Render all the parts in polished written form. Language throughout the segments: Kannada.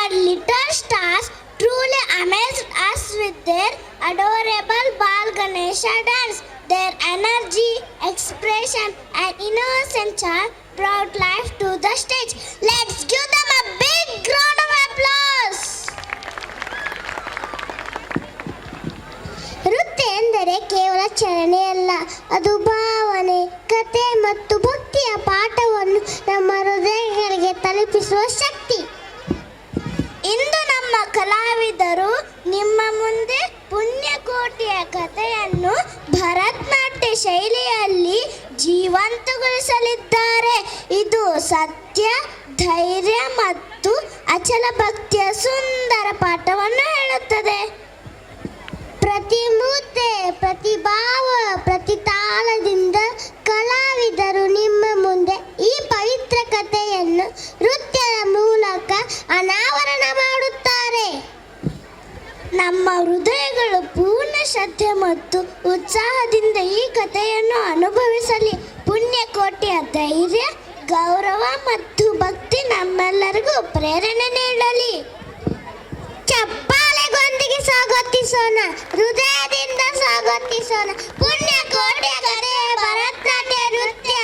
our little stars truly amazed us with their adorable Bal Ganesha dance. Their energy, expression, and innocent charm brought life to the stage. Let's give them a big round of applause. ನೃತ್ಯ ಎಂದರೆ ಕೇವಲ ಚಲನೆಯಲ್ಲ, ಅದು ಭಾವನೆ, ಕತೆ ಮತ್ತು ಭಕ್ತಿಯ ಪಾಠವನ್ನು ನಮ್ಮ ಹೃದಯಗಳಿಗೆ ತಲುಪಿಸುವ ಶಕ್ತಿ. ಇಂದು ನಮ್ಮ ಕಲಾವಿದರು ನಿಮ್ಮ ಮುಂದೆ ಪುಣ್ಯಕೋಟಿಯ ಕಥೆಯನ್ನು ಭರತನಾಟ್ಯ ಶೈಲಿಯಲ್ಲಿ ಜೀವಂತಗೊಳಿಸಲಿದ್ದಾರೆ. ಇದು ಸತ್ಯ, ಧೈರ್ಯ ಮತ್ತು ಅಚಲ ಭಕ್ತಿಯ ಸುಂದರ ಪಾಠವನ್ನು ಹೇಳುತ್ತದೆ. ಪ್ರತಿ ಮುದ್ದೆ, ಪ್ರತಿ ಭಾವ, ಪ್ರತಿ ತಾಳದಿಂದ ಕಲಾವಿದರು ನಿಮ್ಮ ಮುಂದೆ ಈ ಪವಿತ್ರ ಕಥೆಯನ್ನು ನೃತ್ಯದ ಮೂಲಕ ಅನಾವರಣ ಮಾಡುತ್ತಾರೆ. ನಮ್ಮ ಹೃದಯಗಳು ಪೂರ್ಣ ಶ್ರದ್ಧೆ ಮತ್ತು ಉತ್ಸಾಹದಿಂದ ಈ ಕಥೆಯನ್ನು ಅನುಭವಿಸಲಿ. ಪುಣ್ಯಕೋಟಿಯ ಧೈರ್ಯ, ಗೌರವ ಮತ್ತು ಭಕ್ತಿ ನಮ್ಮೆಲ್ಲರಿಗೂ ಪ್ರೇರಣೆ ನೀಡಲಿ. ಚಪ್ಪಾಳೆಗೊಂದಿಗೆ ಸ್ವಾಗತಿಸೋಣ, ಹೃದಯದಿಂದ ಸ್ವಾಗತಿಸೋಣ ಪುಣ್ಯಕೋಟಿಯ ಕಥೆ ಭರತನಾಟ್ಯ ನೃತ್ಯ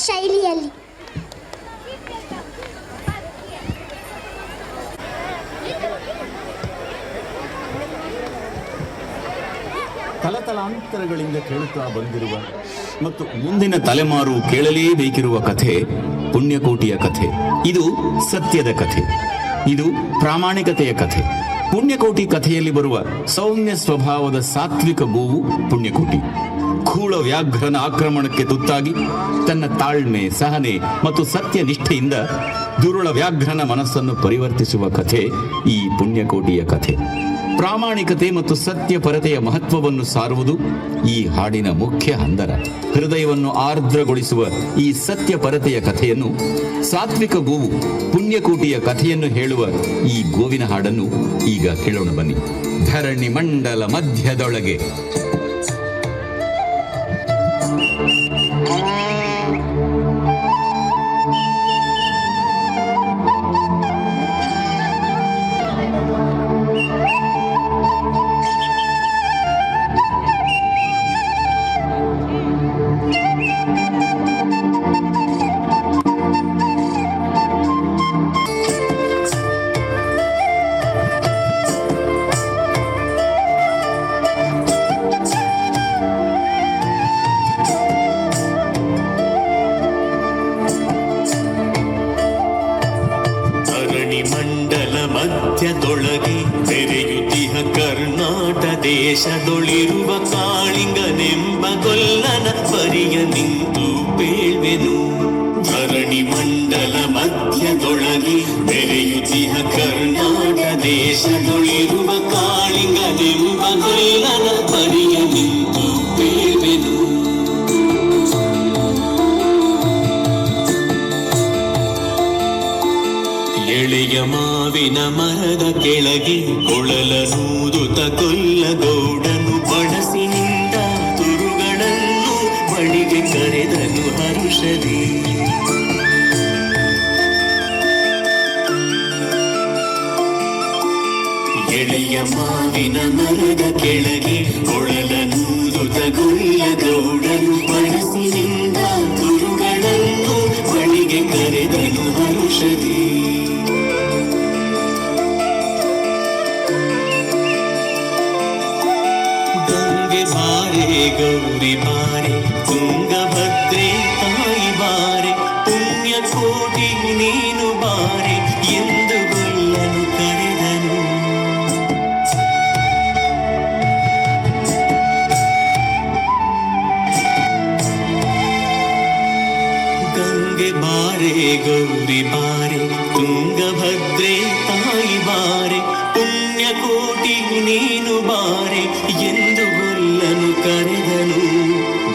ಶೈಲಿಯಲ್ಲಿ. ತಲತಲಾಂತರಗಳಿಂದ ಕೇಳುತ್ತಾ ಬಂದಿರುವ ಮತ್ತು ಮುಂದಿನ ತಲೆಮಾರು ಕೇಳಲೇಬೇಕಿರುವ ಕಥೆ ಪುಣ್ಯಕೋಟಿಯ ಕಥೆ. ಇದು ಸತ್ಯದ ಕಥೆ, ಇದು ಪ್ರಾಮಾಣಿಕತೆಯ ಕಥೆ. ಪುಣ್ಯಕೋಟಿ ಕಥೆಯಲ್ಲಿ ಬರುವ ಸೌಮ್ಯ ಸ್ವಭಾವದ ಸಾತ್ವಿಕ ಗೋವು ಪುಣ್ಯಕೋಟಿ. ಖೂಳ ವ್ಯಾಘ್ರನ ಆಕ್ರಮಣಕ್ಕೆ ತುತ್ತಾಗಿ ತನ್ನ ತಾಳ್ಮೆ, ಸಹನೆ ಮತ್ತು ಸತ್ಯ ನಿಷ್ಠೆಯಿಂದ ದುರುಳ ವ್ಯಾಘ್ರನ ಮನಸ್ಸನ್ನು ಪರಿವರ್ತಿಸುವ ಕಥೆ ಈ ಪುಣ್ಯಕೋಟಿಯ ಕಥೆ. ಪ್ರಾಮಾಣಿಕತೆ ಮತ್ತು ಸತ್ಯಪರತೆಯ ಮಹತ್ವವನ್ನು ಸಾರುವುದು ಈ ಹಾಡಿನ ಮುಖ್ಯ ಹಂದರ. ಹೃದಯವನ್ನು ಆರ್ದ್ರಗೊಳಿಸುವ ಈ ಸತ್ಯಪರತೆಯ ಕಥೆಯನ್ನು, ಸಾತ್ವಿಕ ಗೋವು ಪುಣ್ಯಕೋಟಿಯ ಕಥೆಯನ್ನು ಹೇಳುವ ಈ ಗೋವಿನ ಹಾಡನ್ನು ಈಗ ಕೇಳೋಣ ಬನ್ನಿ. ಧರಣಿ ಮಂಡಲ ಮಧ್ಯದೊಳಗೆ ಮಧ್ಯದೊಳಗೆ ತೆರೆಯುತ್ತಿಹ ಕರ್ನಾಟ ದೇಶದೊಳಿರುವ ಕಾಳಿಂಗನೆಂಬ ಗೊಲ್ಲನ ಪರಿಯ ನಿಂತು ಬೇಳ್ವೆನು. ಧರಣಿ ಮಂಡಲ ಮಧ್ಯದೊಳಗೆ ತೆರೆಯುತ್ತಿಹ ಕರ್ನಾಟ ದೇಶದೊಳಿರುವ ಕಾಳಿಂಗನೆಂಬ ಗೊಲ್ಲನ ಪರಿಯ ನಿಂತು ಬೇಳ್ವೆನು. ಎಳೆಯ ಮಾವಿನ ಮರದ ಕೆಳಗೆ ಕೊಳಲನೂದುತ ಕೊಲ್ಲಗೌಡನು ಬಡಸಿನಿಂದ ತುರುಗಳನ್ನು ಬಳಿಗೆ ಕರೆದನು ಹರುಷದಿ. ಎಳೆಯ ಮಾವಿನ ಮರದ ಕೆಳಗೆ ಕೊಳಲನೂದುತ ಕೊಲ್ಲಗೌಡನು ಬಡಸಿನಿಂದ ತುರುಗಳನ್ನು ಬಳಿಗೆ ಕರೆದನು ಹರುಷದಿ. ಬಾರೆ ಗೌರಿ ಬಾರೆ, ತುಂಗಭದ್ರೆ ತಾಯಿ ಬಾರೆ, ಪುಣ್ಯಕೋಟಿ ನೀನು ಬಾರೆ ಎಂದು ಗೊಲ್ಲನು ಕರೆದನು. ಗಂಗೆ ಬಾರೆ ಗೌರಿ ಬಾರೆ, ತುಂಗಭದ್ರೆ ತಾಯಿ ಬಾರೆ, ಪುಣ್ಯಕೋಟಿ ನೀನು ಬಾರೆ ಎಂದು ಗೊಲ್ಲನು ಕರೆದನು.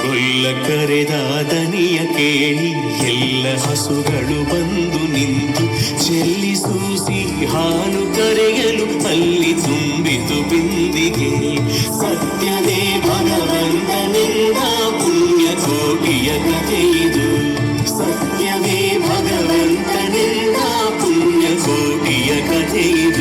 ಗೊಲ್ಲ ಕರೆದ ದನಿಯ ಕೇಳಿ ಎಲ್ಲ ಹಸುಗಳು ಬಂದು ನಿಂತು ಚೆಲ್ಲಿ ಸೂಸಿ ಹಾಲು ಕರೆಯಲು ಅಲ್ಲಿ ತುಂಬಿತು ಬಿಂದಿಗೆ. ಸತ್ಯವೇ ಭಗವಂತನೆಂದ ಪುಣ್ಯಕೋಟಿಯ ಕಥೆಯಿದು. ಸತ್ಯವೇ ಭಗವಂತನೆಂದ ಪುಣ್ಯಕೋಟಿಯ ಕಥೆಯಿದು.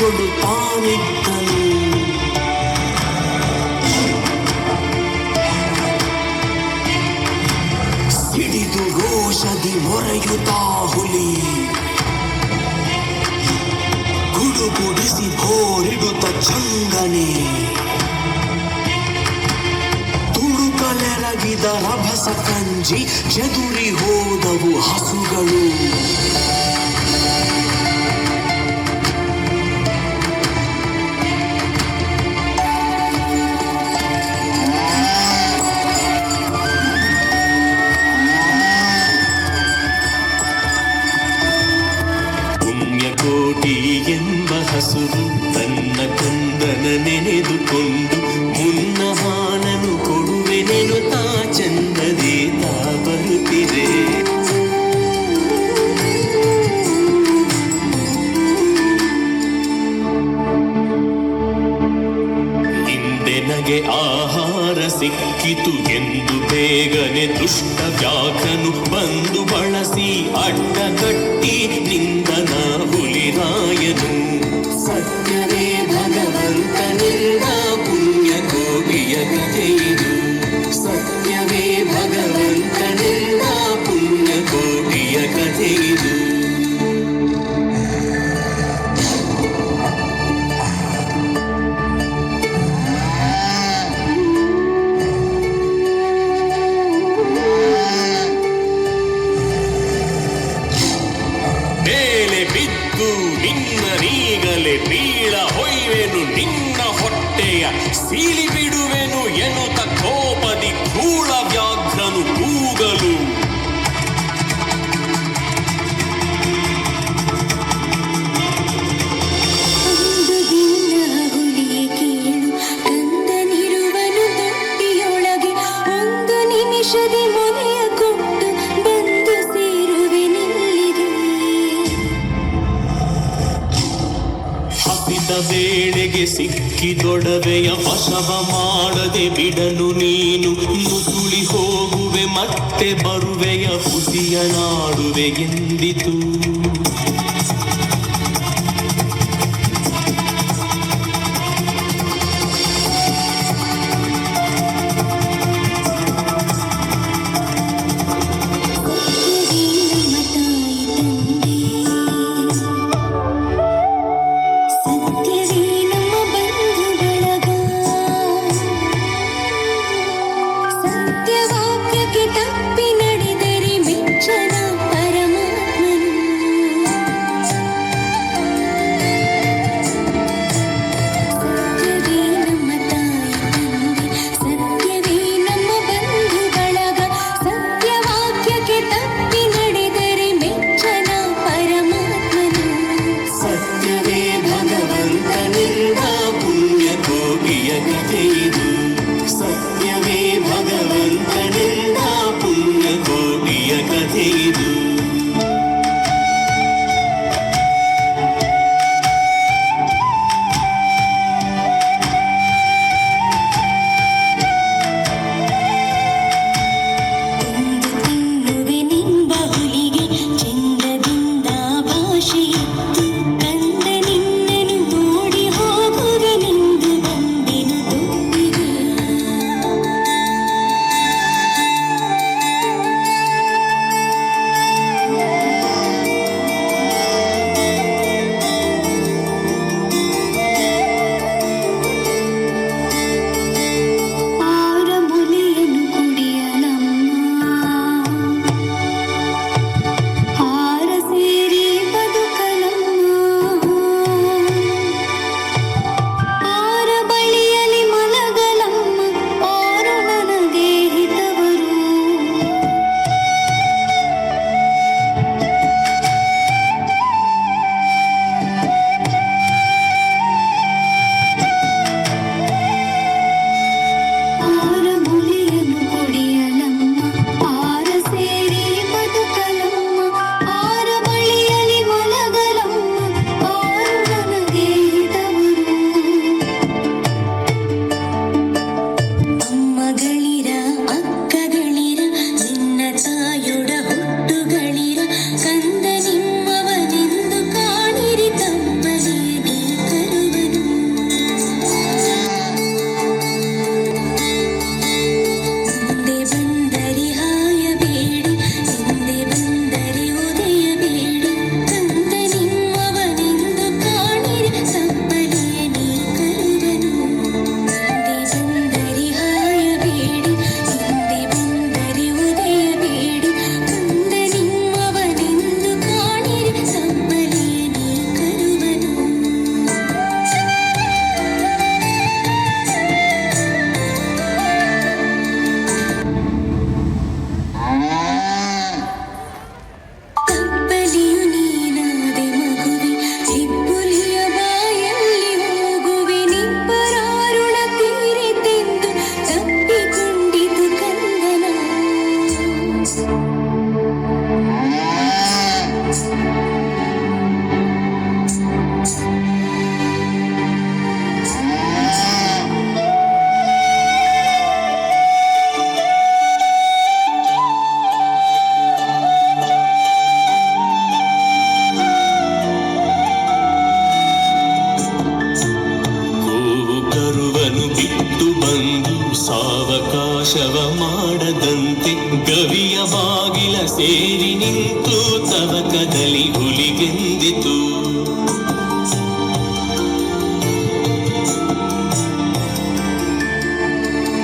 ಕೊಡುತ್ತಾನಿದ್ದನು. ಸಿಡಿದು ರೋಷದಿ ಮೊರೆಯುತ್ತಾ ಹುಲಿ ಗುಡುಗುಡಿಸಿ ಹೋರಿಡುತ್ತ ಚಂಗನೆ ತುಳುಕಲೆರಗಿದ ರಭಸ ಕಂಜಿ ಎದುರಿ ಹೋದವು ಹಸುಗಳು. ಪುಣ್ಯಕೋಟಿ ಎಂಬ ಹಸುರು ತನ್ನ ಕಂದನ ನೆನೆದುಕೊಂಡು ಮುನ್ನ ಹಾನನು ಕೊಡುವೆನೆನು ತಾ ಚಂದದೇ ತಾ ಬರುತ್ತಿದೆ. ಹಿಂದೆ ನಗೆ ಆಹಾರ ಸಿಕ್ಕಿತು ಎಂದು ಬೇಗನೆ ದುಷ್ಟ ವ್ಯಾಘ್ರನು ಬಂದು ಬಳಸಿ ಅಡ್ಡ ಕಟ್ಟಿ ನಿಂದನ ಹುಲಿರಾಯನು. ಸತ್ಯವೇ ಭಗವಂತನಿಂದ ಪುಣ್ಯಕೋಟಿಯ ಕಥೆಯಿದು. ಸತ್ಯವೇ ಭಗವಂತನಿಂದ ಪುಣ್ಯಕೋಟಿಯ ಕಥೆಯಿದು. ನಿನ್ನರೀಗಲೇ ಬೀಳ ಹೊಯ್ವೆನು ನಿನ್ನ ಹೊಟ್ಟೆಯ ಸೀಳಿ ಬಿಡುವೆನು ಎನ್ನುತ್ತ ಕೋಪದಿ ಕ್ರೂರ ವ್ಯಾಘ್ರನು ಕೂಗಲು. ಒಂದು ದಿನ ಹುಲಿಯೇ ಕೇಳು, ಕಂದನಿರುವನು ತೊಟ್ಟಿಯೊಳಗೆ, ಒಂದು ನಿಮಿಷದಿ ಮೊನೆಯ ಕೊಟ್ಟು ಬಂದು ಸೇರುವೆ ನಿಲ್ಲಿಗೆ. ಹಸಿದ ವೇಳೆಗೆ ಸಿಕ್ಕಿದೊಡವೆಯ ವಶವ ಮಾಡದೆ ಬಿಡಲು ನೀನು ನುಸುಳಿ ಹೋಗುವೆ ಮತ್ತೆ ಬರುವೆಯ ಹುಸಿಯ ನಾಡುವೆ ಎಂದಿತು. ಸತ್ಯವಾಕ್ಯಕ್ಕೆ ತಪ್ಪಿ ನಡೆದರೆ ಮೆಚ್ಚನ ಪರಮಾತ್ಮನು. ಏರಿ ನಿಂತು ತವಕದಲ್ಲಿ ಹುಲಿಗೆಂದಿತು.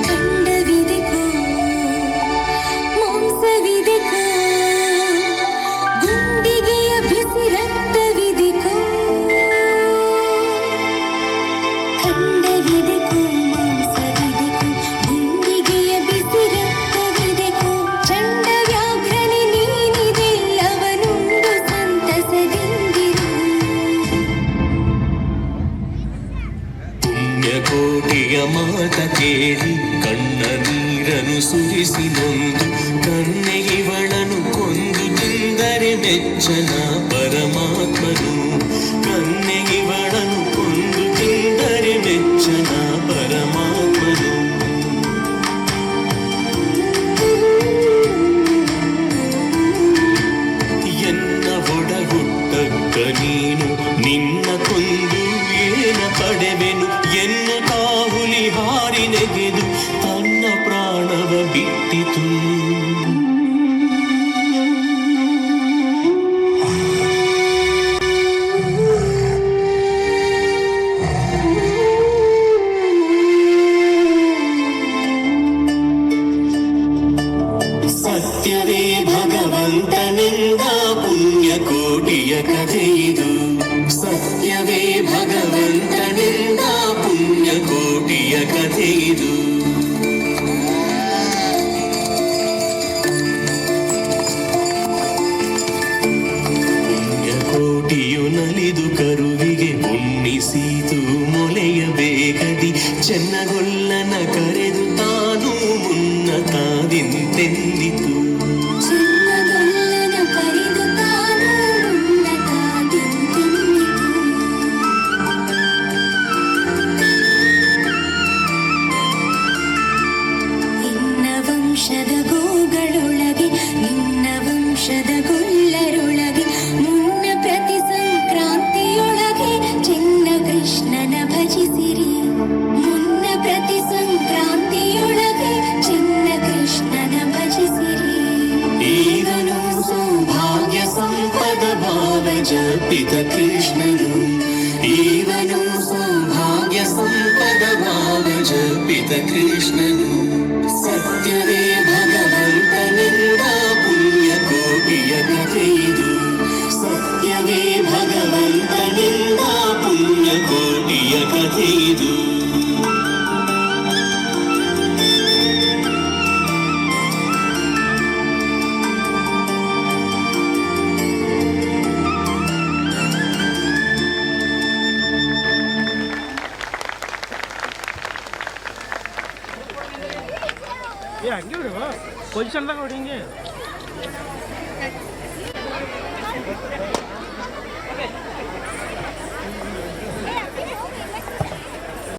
ಖಂಡವಿದೆಕೋ ಮಾಂಸವಿದೆಕೋ ಗುಂಡಿಗೆಯ ಬಿಸಿ ರಕ್ತವಿದೆಕೋ. ಖಂಡವಿದೆಕೋ ಮಾಂಸವಿದೆಕೋ ಗುಂಡಿಗೆಯ ಬಿಸಿ ರಕ್ತವಿದೆಕೋ. ಚಂಡ ವ್ಯಾಘ್ರನೆ ನೀನಿದೆಲ್ಲವನುಂಡು ಸಂತಸದಿಂದಿರು. ಪುಣ್ಯಕೋಟಿಯ ಮಾತ ಕೇಳಿ ಕಣ್ಣ ನೀರನು ಸುರಿಸಿ ನೊಂದು ಕನ್ನೆಗಿವಳನು ಕೊಂದು ತಿಂದರೆ ಮೆಚ್ಚನ ಪರಮಾತ್ಮನು. ಕನ್ನೆಗಿವಳನು ಕೊಂದು ತಿಂದರೆ ಮೆಚ್ಚನ ಪರಮಾತ್ಮನು. ಎನ್ನ ಒಡಹುಟ್ಟಕ್ಕ ನೀನು ನಿನ್ನ ಕೊಂದು ಏನ ಪಡೆವೆನು ಎನ್ನ ಕಾಹುಲಿ ಹಾರಿ ನೆಗೆದು ತನ್ನ ಪ್ರಾಣವ ಬಿಟ್ಟಿತು. ಸತ್ಯವೇ ಭಗವಂತನೆಂದ ಪುಣ್ಯಕೋಟಿಯ ಕಥೆಯಿದು. ಸತ್ಯವೇ ಭಗವಂತನೆಂದ ಪುಣ್ಯಕೋಟಿಯ ಕಥೆಯಿದು. ಪುಣ್ಯಕೋಟಿಯು ನಲಿದು ಕರುವಿಗೆ ಉಣ್ಣಿಸಿತು ಮೊಲೆಯ ಬೇಗದಿ. ಚೆನ್ನಗೊಲ್ಲನ ಕರೆದು ತಾನು ಮುನ್ನ ತಾದಿಂತೆಂದಿತು. ಚಿನ್ನದೊಲ್ಲನ ಕರೆದು ತಾನು ಉನ್ನತಾದಿಂತೆಂದಿತು. ನಿನ್ನ ವಂಶದ ಗೋಗಳೊಳಗೆ ನಿನ್ನ ವಂಶದ ಗೊಲ್ಲರೊಳಗೆ ಮುನ್ನ ಪ್ರತಿ ಸಂಕ್ರಾಂತಿಯೊಳಗೆ ಚಿನ್ನ ಕೃಷ್ಣನ ಭಜಿಸಿರಿ. ಮುನ್ನ ಪ್ರತಿ ಸಂಕ್ರಾಂತಿಯೊಳಗೆ ಚಿನ್ನ ಕೃಷ್ಣನ ಭಜಿಸಿರಿ. ಈಗನು ಸೌಭಾಗ್ಯ ಸಂಪದ ಭಾವ ಜಪಿತ ಕೃಷ್ಣನು. ಈಗನು ಸೌಭಾಗ್ಯ ಸಂಪದ ಭಾವ ಜಪಿತ ಕೃಷ್ಣನು. ಸತ್ಯವೇ ಭಗವಂತನೆಂದ ಪುಣ್ಯಕೋಟಿಯ ಕಥೆಯಿದು. ಸತ್ಯವೇ ಭಗವಂತನೆಂದ ಪುಣ್ಯಕೋಟಿಯ ಕಥೆಯಿದು. ಹಂಗೆ ಹೊಡಿ ಪೊಸಿಷನ್ದಾಗ ಹೊಡಿ ಹಿಂಗೆ